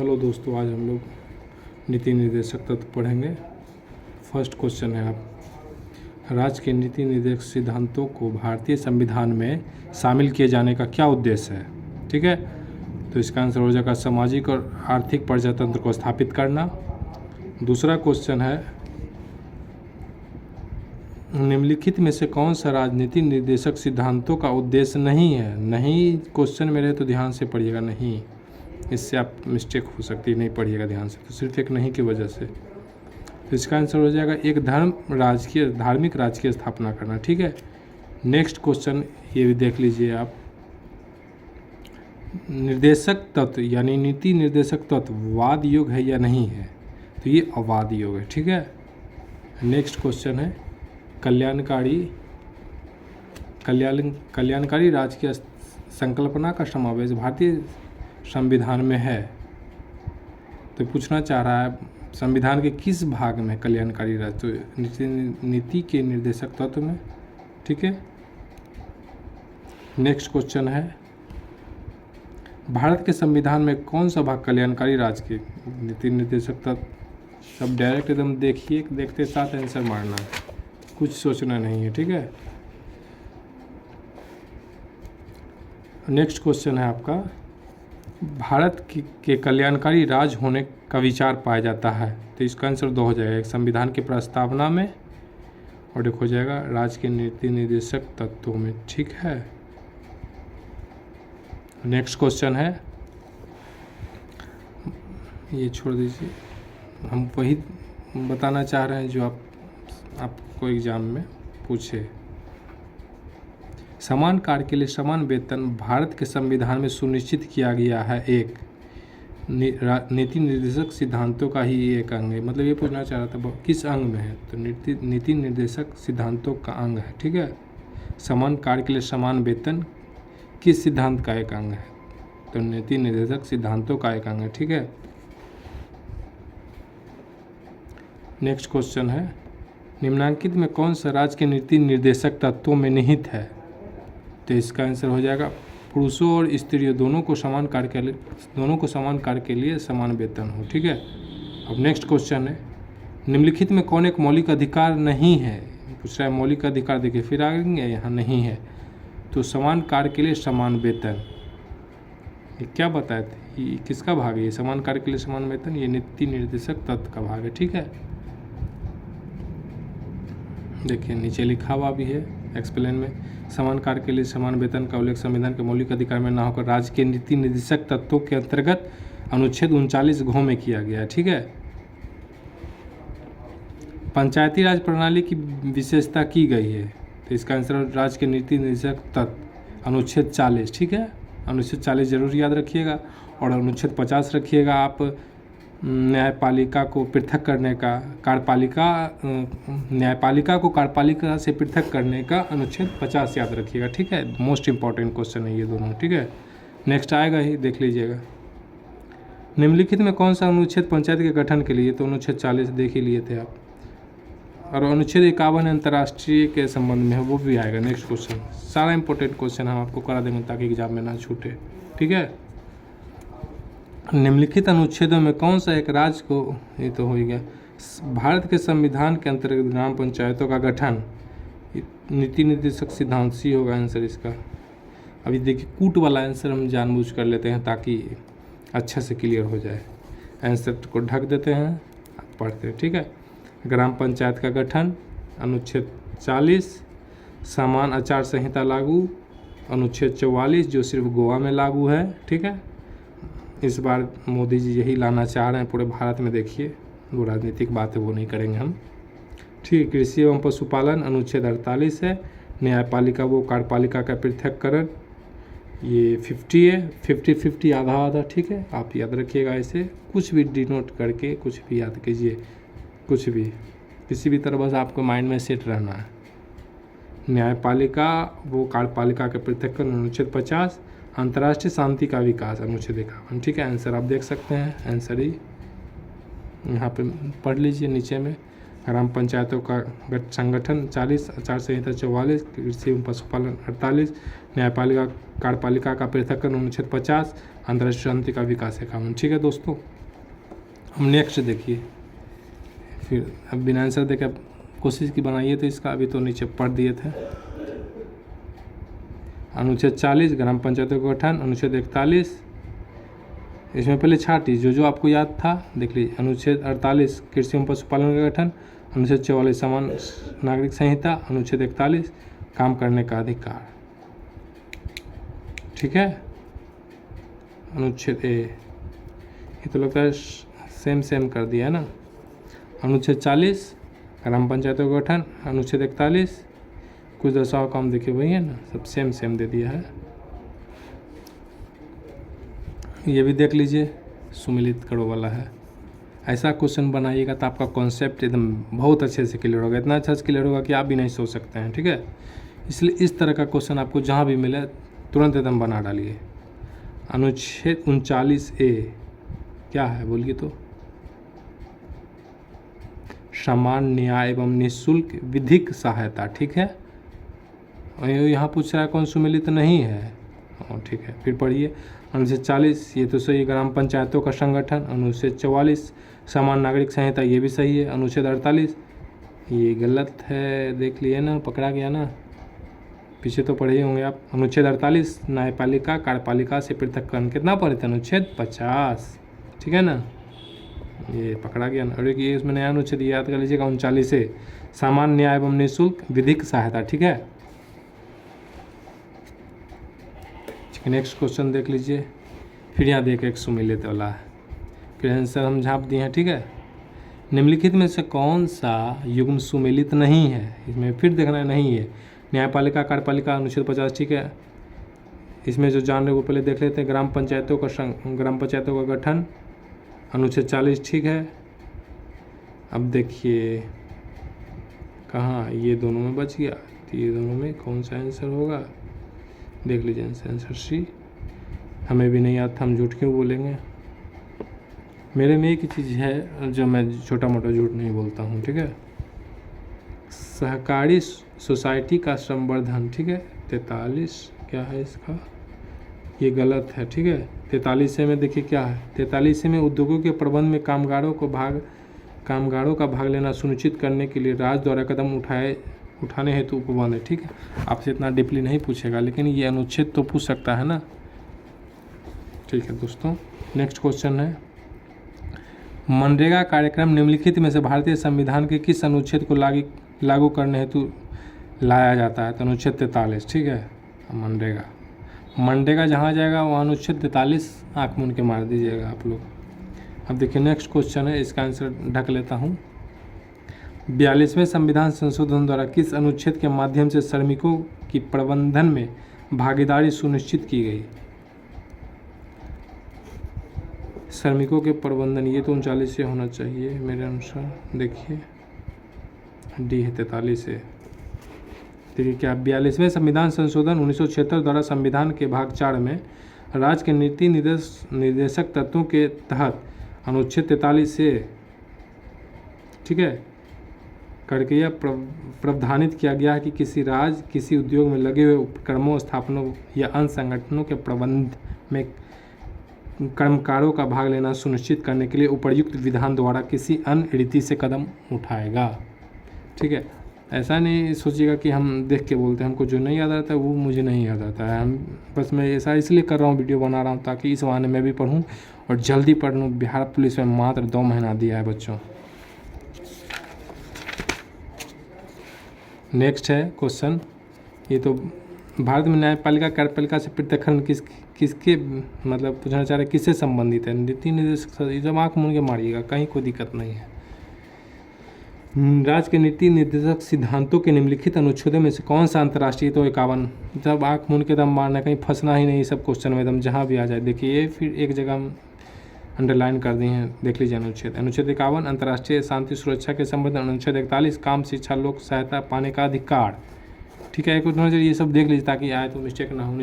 Hello दोस्तों, आज हम लोग नीति निर्देशक तत्व पढ़ेंगे। फर्स्ट क्वेश्चन है राज्य के नीति निर्देशक सिद्धांतों को भारतीय संविधान में शामिल किए जाने का क्या उद्देश्य है। ठीक है, तो इसका आंसर हो जाएगा सामाजिक और आर्थिक प्रजातंत्र को स्थापित करना। दूसरा क्वेश्चन है निम्नलिखित में से कौन सा राजनीति निर्देशक सिद्धांतों का उद्देश्य नहीं है। नहीं क्वेश्चन में रहे तो ध्यान से पढ़िएगा, नहीं इससे आप मिस्टेक हो सकती है, नहीं पढ़िएगा ध्यान से, तो सिर्फ एक नहीं की वजह से। तो इसका आंसर हो जाएगा एक धार्मिक राज्य की स्थापना करना। ठीक है, नेक्स्ट क्वेश्चन ये भी देख लीजिए आप। निर्देशक तत्व यानी नीति निर्देशक तत्व वाद योग है या नहीं है, तो ये अवाद योग है। ठीक है, नेक्स्ट क्वेश्चन है कल्याणकारी राज्य की संकल्पना का समावेश भारतीय संविधान में है। तो पूछना चाह रहा है संविधान के किस भाग में कल्याणकारी राज्य, तो नीति के निर्देशक तत्व में। ठीक है, नेक्स्ट क्वेश्चन है भारत के संविधान में कौन सा भाग कल्याणकारी राज्य के नीति निर्देशक तत्व। सब डायरेक्ट एकदम देखिए, देखते साथ आंसर मारना है, कुछ सोचना नहीं है। ठीक है, नेक्स्ट क्वेश्चन है आपका भारत के कल्याणकारी राज्य होने का विचार पाया जाता है, तो इसका आंसर 2 हो जाएगा, एक संविधान की प्रस्तावना में और एक हो जाएगा राज्य के नीति निर्देशक तत्वों में। ठीक है, नेक्स्ट क्वेश्चन है, ये छोड़ दीजिए, हम वही बताना चाह रहे हैं जो आपको एग्जाम में पूछे। समान कार्य के लिए समान वेतन भारत के संविधान में सुनिश्चित किया गया है, एक नीति निर्देशक सिद्धांतों का ही एक अंग है। मतलब ये पूछना चाह रहा था किस अंग में है, तो नीति निर्देशक सिद्धांतों का अंग है। ठीक है, समान कार्य के लिए समान वेतन किस सिद्धांत का एक अंग है, तो नीति निर्देशक सिद्धांतों का एक अंग है। ठीक है, नेक्स्ट क्वेश्चन है निम्नलिखित में कौन सा राज्य के नीति निर्देशक तत्वों में निहित है, तो इसका आंसर हो जाएगा पुरुषों और स्त्रियों दोनों को समान कार्य के लिए समान वेतन हो। ठीक है, अब नेक्स्ट क्वेश्चन है निम्नलिखित में कौन एक मौलिक अधिकार नहीं है। पूछ रहा है मौलिक अधिकार, देखिए फिर आएंगे यहाँ नहीं है, तो समान कार्य के लिए समान वेतन, ये क्या बताए थे, ये किसका भाग है, ये समान कार्य के लिए समान वेतन, ये नीति निर्देशक तत्व का भाग है। ठीक है, देखिए नीचे लिखा हुआ भी है एक्सप्लेन में, समान कार्य के लिए समान वेतन का उल्लेख संविधान के मौलिक अधिकार में न होकर राज्य के नीति निर्देशक तत्वों के अंतर्गत अनुच्छेद 39 घ में किया गया है। ठीक है, पंचायती राज प्रणाली की विशेषता की गई है, तो इसका आंसर राज्य के नीति निर्देशक तत्व अनुच्छेद 40। ठीक है, अनुच्छेद 40 जरूर याद रखिएगा, और अनुच्छेद 50 रखिएगा आप न्यायपालिका को पृथक करने का, न्यायपालिका को कार्यपालिका से पृथक करने का अनुच्छेद 50 याद रखिएगा। ठीक है, मोस्ट इंपॉर्टेंट क्वेश्चन है ये दोनों। ठीक है, नेक्स्ट आएगा ही, देख लीजिएगा निम्नलिखित में कौन सा अनुच्छेद पंचायत के गठन के लिए, तो अनुच्छेद 40 देख ही लिए थे आप, और अनुच्छेद 51 अंतर्राष्ट्रीय के संबंध में है, वो भी आएगा नेक्स्ट क्वेश्चन। सारा इंपॉर्टेंट क्वेश्चन हम आपको करा देंगे ताकि एग्जाम में ना छूटे। ठीक है, निम्नलिखित अनुच्छेदों में कौन सा एक राज्य को, ये तो हो ही गया, भारत के संविधान के अंतर्गत ग्राम पंचायतों का गठन, नीति निर्देशक सिद्धांत सी होगा आंसर इसका। अभी देखिए कूट वाला आंसर हम जानबूझ कर लेते हैं ताकि अच्छा से क्लियर हो जाए, आंसर को ढक देते हैं, पढ़ते हैं। ठीक है, ग्राम पंचायत का गठन अनुच्छेद 40, समान आचार संहिता लागू अनुच्छेद 44 जो सिर्फ गोवा में लागू है। ठीक है, इस बार मोदी जी यही लाना चाह रहे हैं पूरे भारत में, देखिए वो राजनीतिक बात है वो नहीं करेंगे हम। ठीक, कृषि एवं पशुपालन अनुच्छेद 48 है, न्यायपालिका वो कार्यपालिका का पृथककरण, ये 50 है, 50-50 आधा आधा। ठीक है, आप याद रखिएगा, ऐसे कुछ भी डिनोट करके कुछ भी याद कीजिए, कुछ भी किसी भी तरह बस आपको माइंड में सेट रहना है। न्यायपालिका वो कार्यपालिका के पृथककरण अनुच्छेद 50, अंतर्राष्ट्रीय शांति का विकास अनुच्छेद 51। ठीक है, आंसर आप देख सकते हैं, आंसर ही यहाँ पे पढ़ लीजिए नीचे में, ग्राम पंचायतों का संगठन 40, आचार संहिता 44, कृषि एवं पशुपालन 48, न्यायपालिका कार्यपालिका का पृथक्करण अनुच्छेद 50, अंतर्राष्ट्रीय शांति का विकास है कानून। ठीक है दोस्तों, हम नेक्स्ट देखिए, फिर अब बिना आंसर देखे अब कोशिश की बनाइए तो इसका अभी तो नीचे पढ़ दिए थे। अनुच्छेद 40 ग्राम पंचायतों का गठन, अनुच्छेद 41 इसमें पहले छाटी जो आपको याद था देख लीजिए। अनुच्छेद 48 कृषि एवं पशुपालन का गठन, अनुच्छेद 44 समान नागरिक संहिता, अनुच्छेद 41 काम करने का अधिकार। ठीक है, अनुच्छेद ये तो लगता है सेम कर दिया है ना। अनुच्छेद 40 ग्राम पंचायतों का गठन, अनुच्छेद 41 कुछ दर्शाओ काम देखिए वही है ना, सब सेम दे दिया है। ये भी देख लीजिए, सुमिलित करो वाला है। ऐसा क्वेश्चन बनाइएगा तो आपका कॉन्सेप्ट एकदम बहुत अच्छे से क्लियर होगा, इतना अच्छा से क्लियर होगा कि आप भी नहीं सोच सकते हैं। ठीक है, इसलिए इस तरह का क्वेश्चन आपको जहाँ भी मिले तुरंत एकदम बना डालिए। अनुच्छेद 39A क्या है बोलिए तो, समान न्याय एवं निःशुल्क विधिक सहायता। ठीक है, यहाँ पूछ रहा है कौन सुमिलित नहीं है। ठीक है, फिर पढ़िए। अनुच्छेद 40 ये तो सही, ग्राम पंचायतों का संगठन। अनुच्छेद 44 समान नागरिक संहिता, ये भी सही है। अनुच्छेद 48 ये गलत है, देख लिए ना, पकड़ा गया ना, पीछे तो पढ़े होंगे आप। अनुच्छेद 48 न्यायपालिका कार्यपालिका से पृथक्करण, कितना पढ़े थे, अनुच्छेद 50। ठीक है ना, ये पकड़ा गया ना। और एक ये इसमें नया अनुच्छेद याद कर लीजिएगा, 39 से सामान्य न्याय एवं निःशुल्क विधिक सहायता। ठीक है, नेक्स्ट क्वेश्चन देख लीजिए। फिर यहाँ देख एक सुमिलित वाला है, फिर आंसर हम झाँप दिए हैं। ठीक है, निम्नलिखित में से कौन सा युग्म सुमिलित नहीं है, इसमें फिर देखना है नहीं है। न्यायपालिका कार्यपालिका अनुच्छेद 50। ठीक है, इसमें जो जान रहे वो पहले देख लेते हैं। ग्राम पंचायतों का गठन, अनुच्छेद 40। ठीक है, अब देखिए कहाँ ये दोनों में बच गया, तो ये दोनों में कौन सा आंसर होगा देख लीजिए। आंसर सी, हमें भी नहीं आता, हम झूठ क्यों बोलेंगे। मेरे में एक चीज़ है जो मैं छोटा मोटा झूठ नहीं बोलता हूँ। ठीक है, सहकारी सोसाइटी का संवर्धन। ठीक है, 43 क्या है इसका, ये गलत है। ठीक है, 43 में देखिए क्या है, 43 में उद्योगों के प्रबंध में कामगारों का भाग लेना सुनिश्चित करने के लिए राज्य द्वारा कदम उठाने हेतु उपबंध है। ठीक है, आपसे इतना डीपली नहीं पूछेगा, लेकिन ये अनुच्छेद तो पूछ सकता है ना। ठीक है दोस्तों, नेक्स्ट क्वेश्चन है, मनरेगा कार्यक्रम निम्नलिखित में से भारतीय संविधान के किस अनुच्छेद को लागू करने हेतु लाया जाता है, तो अनुच्छेद 43। ठीक है, मनरेगा जहाँ जाएगा वहाँ अनुच्छेद 43 आँख मूंद के मार दीजिएगा आप लोग। अब देखिए नेक्स्ट क्वेश्चन है, इसका आंसर ढक लेता हूँ। 42वें संविधान संशोधन द्वारा किस अनुच्छेद के माध्यम से श्रमिकों की प्रबंधन में भागीदारी सुनिश्चित की गई। श्रमिकों के प्रबंधन, ये तो 39 से होना चाहिए मेरे अनुसार, देखिए डी है 43 से। देखिए क्या, 42वें संविधान संशोधन 1976 द्वारा संविधान के भाग 4 में राज्य के नीति निर्देशक तत्वों के तहत अनुच्छेद 43 से, ठीक है, करके यह प्रावधानित किया गया है कि किसी राज्य किसी उद्योग में लगे हुए उपक्रमों, स्थापनों या अन्य संगठनों के प्रबंध में कर्मकारों का भाग लेना सुनिश्चित करने के लिए उपर्युक्त विधान द्वारा किसी अन्य रीति से कदम उठाएगा। ठीक है, ऐसा नहीं सोचिएगा कि हम देख के बोलते हैं, हमको जो नहीं याद आता है वो मुझे नहीं याद आता है। हम बस मैं ऐसा इसलिए कर रहा हूँ, वीडियो बना रहा हूँ ताकि इस बहाने मैं भी पढ़ूँ और जल्दी पढ़ लूँ। बिहार पुलिस में मात्र 2 महीना दिया है बच्चों। नेक्स्ट है क्वेश्चन, ये तो भारत में न्यायपालिका कार्यपालिका से पृथक्करण किसके मतलब पूछना चाह रहे किससे संबंधित है। नीति निर्देशक, ये जब आँख मूंद के मारिएगा, कहीं कोई दिक्कत नहीं है। राज्य के नीति निर्देशक सिद्धांतों के निम्नलिखित अनुच्छेदों में से कौन सा अंतर्राष्ट्रीय, तो 51। जब आँख मूंद के दम मारना, कहीं फंसना ही नहीं, सब क्वेश्चन में एकदम जहाँ भी आ जाए। देखिए फिर एक जगह हम अंडरलाइन कर दिए हैं, देख लीजिए। अनुच्छेद 51 अंतर्राष्ट्रीय शांति सुरक्षा के संबंध। अनुच्छेद 41 काम, शिक्षा, लोक सहायता पाने का अधिकार। ठीक है, एक नजर ये सब देख लीजिए ताकि आए तो मिस्टेक ना हो।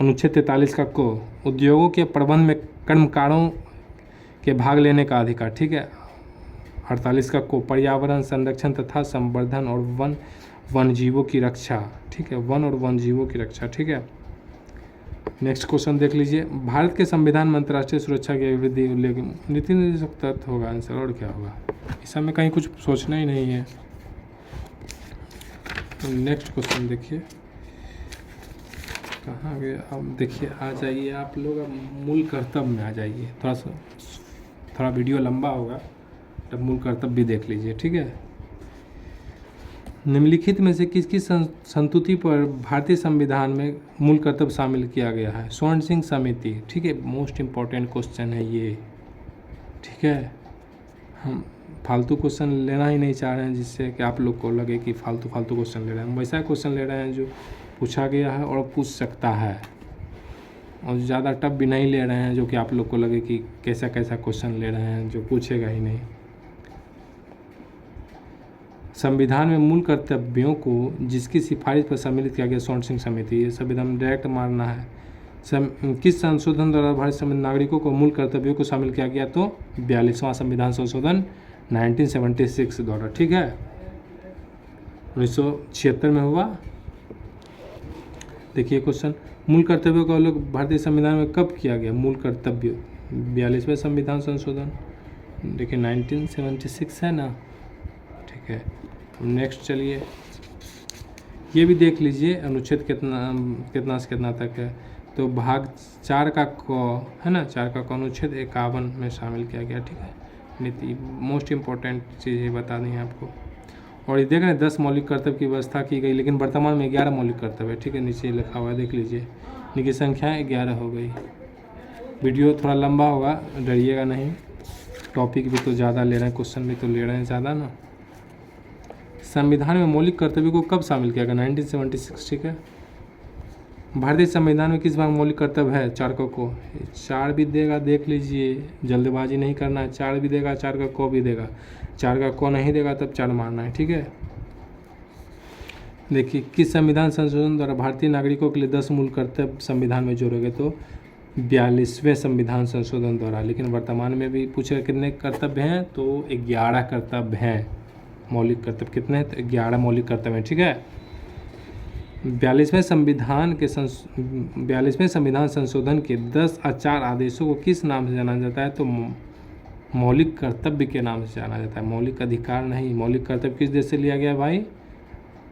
अनुच्छेद 43 का को उद्योगों के प्रबंध में कर्मकारों के भाग लेने का अधिकार। ठीक है, 48 का को पर्यावरण संरक्षण तथा संवर्धन और वन जीवों की रक्षा, ठीक है, वन और वन जीवों की रक्षा, ठीक है। नेक्स्ट क्वेश्चन देख लीजिए, भारत के संविधान में अंतर्राष्ट्रीय सुरक्षा की अभिवृद्धि उल्लेख नीति निर्देशक तत्व होगा आंसर, और क्या होगा, इस समय कहीं कुछ सोचना ही नहीं है। नेक्स्ट क्वेश्चन देखिए, कहाँ गए, अब देखिए आ जाइए आप लोग, अब मूल कर्तव्य में आ जाइए, थोड़ा वीडियो लंबा होगा, तब मूल कर्तव्य भी देख लीजिए, ठीक है। निम्नलिखित में से किसकी संस्तुति पर भारतीय संविधान में मूल कर्तव्य शामिल किया गया है? स्वर्ण सिंह समिति, ठीक है, मोस्ट इम्पॉर्टेंट क्वेश्चन है ये, ठीक है। हम फालतू क्वेश्चन लेना ही नहीं चाह रहे हैं जिससे कि आप लोग को लगे कि फालतू क्वेश्चन ले रहे हैं, हम वैसा क्वेश्चन ले रहे हैं जो पूछा गया है और पूछ सकता है, और ज़्यादा टफ भी नहीं ले रहे हैं जो कि आप लोग को लगे कि कैसा क्वेश्चन ले रहे हैं जो पूछेगा ही नहीं। संविधान में मूल कर्तव्यों को जिसकी सिफारिश पर सम्मिलित किया गया स्वर्ण सिंह समिति, ये संविधान डायरेक्ट मारना है। किस संशोधन द्वारा भारतीय संविधान नागरिकों को मूल कर्तव्यों को शामिल किया गया? तो 42वां संविधान संशोधन 1976 द्वारा, ठीक है, 1976 में हुआ। देखिए क्वेश्चन, मूल कर्तव्यों का उल्लेख भारतीय संविधान में कब किया गया? मूल कर्तव्य 42वें संविधान संशोधन, देखिए 1976 है ना, ठीक है। नेक्स्ट चलिए, ये भी देख लीजिए अनुच्छेद कितना से कितना तक है, तो भाग 4 का क है ना, 4 का क अनुच्छेद 51 में शामिल किया गया, ठीक है। नीति मोस्ट इम्पोर्टेंट चीज़ें बता दी हैं आपको। और ये देख रहे हैं 10 मौलिक कर्तव्य की व्यवस्था की गई, लेकिन वर्तमान में 11 मौलिक कर्तव्य है, ठीक है, नीचे लिखा हुआ है, देख लीजिए, इनकी संख्या 11 हो गई। वीडियो थोड़ा लंबा होगा, डरिएगा नहीं, टॉपिक भी तो ज़्यादा ले रहे हैं, क्वेश्चन भी तो ले रहे हैं ज़्यादा ना। संविधान में मौलिक कर्तव्यों को कब शामिल किया गया? 1976, ठीक है। भारतीय संविधान में किस भाग मौलिक कर्तव्य है? 4 को 4 भी देगा, देख लीजिए, जल्दबाजी नहीं करना है, 4 भी देगा, 4 का को भी देगा, 4 का को नहीं देगा तब 4 मारना है, ठीक है। देखिए, किस संविधान संशोधन द्वारा भारतीय नागरिकों के लिए 10 मूल कर्तव्य संविधान में जोड़े गए? तो 42वें संविधान संशोधन द्वारा। लेकिन वर्तमान में भी पूछे कितने कर्तव्य हैं? तो 11 कर्तव्य हैं। मौलिक कर्तव्य कितने हैं? तो 11 मौलिक कर्तव्य हैं, ठीक है। 42वें संविधान संशोधन के 10 आचार आदेशों को किस नाम से जाना जाता है? तो मौलिक कर्तव्य के नाम से जाना जाता है, मौलिक अधिकार नहीं। मौलिक कर्तव्य किस देश से लिया गया भाई?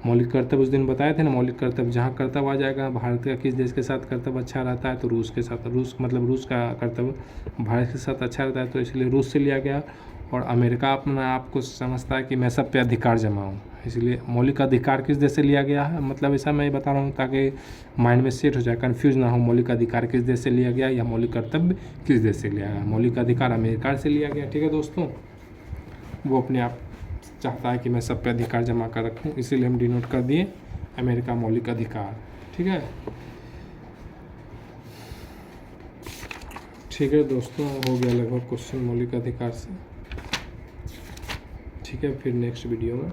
मौलिक कर्तव्य उस दिन बताए थे ना, मौलिक कर्तव्य जहाँ कर्तव्य आ जाएगा, भारत का किस देश के साथ कर्तव्य अच्छा रहता है? तो रूस के साथ। रूस मतलब रूस का कर्तव्य भारत के साथ अच्छा रहता है, तो इसलिए रूस से लिया गया। और अमेरिका अपना आपको समझता है कि मैं सब पे अधिकार जमाऊँ, इसलिए मौलिक अधिकार किस देश से लिया गया है? मतलब ऐसा मैं बता रहा हूँ ताकि माइंड में सेट हो जाए, कंफ्यूज ना हो, मौलिक अधिकार किस देश से लिया गया या मौलिक कर्तव्य किस देश से लिया गया। मौलिक अधिकार अमेरिका से लिया गया, ठीक है दोस्तों। वो अपने आप चाहता है कि मैं सब पे अधिकार जमा कर रखूँ, इसीलिए हम डिनोट कर दिए अमेरिका मौलिक अधिकार, ठीक है। ठीक है दोस्तों, हो गया लगभग क्वेश्चन मौलिक अधिकार से, ठीक है। फिर नेक्स्ट वीडियो में